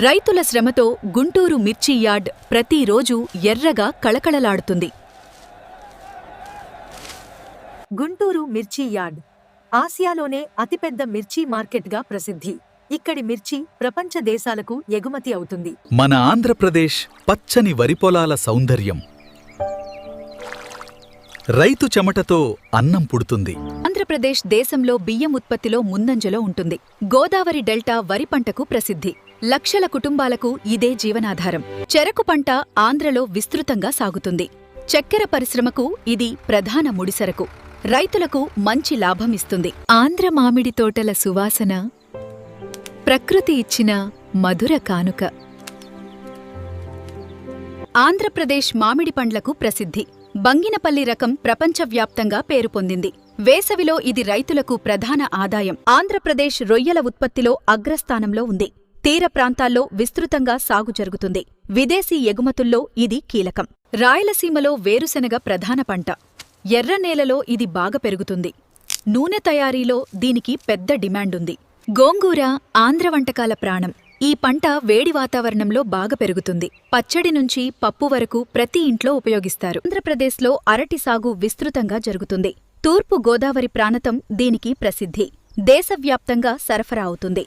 రైతుల శ్రమతో గుంటూరు మిర్చి యార్డ్ ప్రతిరోజు ఎర్రగా కళకళలాడుతుంది. గుంటూరు మిర్చి యార్డ్ ఆసియాలోనే అతిపెద్ద మిర్చి మార్కెట్గా ప్రసిద్ధి. ఇక్కడి మిర్చి ప్రపంచ దేశాలకు ఎగుమతి అవుతుంది. మన ఆంధ్రప్రదేశ్ పచ్చని వరిపొలాల సౌందర్యం, రైతు చెమటతో అన్నం పుడుతుంది. ఆంధ్రప్రదేశ్ దేశంలో బియ్యం ఉత్పత్తిలో ముందంజలో ఉంటుంది. గోదావరి డెల్టా వరి పంటకు ప్రసిద్ధి. లక్షల కుటుంబాలకు ఇదే జీవనాధారం. చెరకు పంట ఆంధ్రలో విస్తృతంగా సాగుతుంది. చక్కెర పరిశ్రమకు ఇది ప్రధాన ముడిసరకు. రైతులకు మంచి లాభమిస్తుంది. ఆంధ్ర మామిడి తోటల సువాసన ప్రకృతి ఇచ్చిన మధుర కానుక. ఆంధ్రప్రదేశ్ మామిడి పండ్లకు ప్రసిద్ధి. బంగినపల్లి రకం ప్రపంచవ్యాప్తంగా పేరు పొందింది. వేసవిలో ఇది రైతులకు ప్రధాన ఆదాయం. ఆంధ్రప్రదేశ్ రొయ్యల ఉత్పత్తిలో అగ్రస్థానంలో ఉంది. తీర ప్రాంతాల్లో విస్తృతంగా సాగు జరుగుతుంది. విదేశీ ఎగుమతుల్లో ఇది కీలకం. రాయలసీమలో వేరుశెనగ ప్రధాన పంట. ఎర్ర నేలలో ఇది బాగా పెరుగుతుంది. నూనె తయారీలో దీనికి పెద్ద డిమాండుంది. గోంగూర ఆంధ్ర వంటకాల ప్రాణం. ఈ పంట వేడి వాతావరణంలో బాగా పెరుగుతుంది. పచ్చడి నుంచి పప్పు వరకు ప్రతి ఇంట్లో ఉపయోగిస్తారు. ఆంధ్రప్రదేశ్లో అరటి సాగు విస్తృతంగా జరుగుతుంది. తూర్పు గోదావరి ప్రాంతం దీనికి ప్రసిద్ధి. దేశవ్యాప్తంగా సరఫరా అవుతుంది.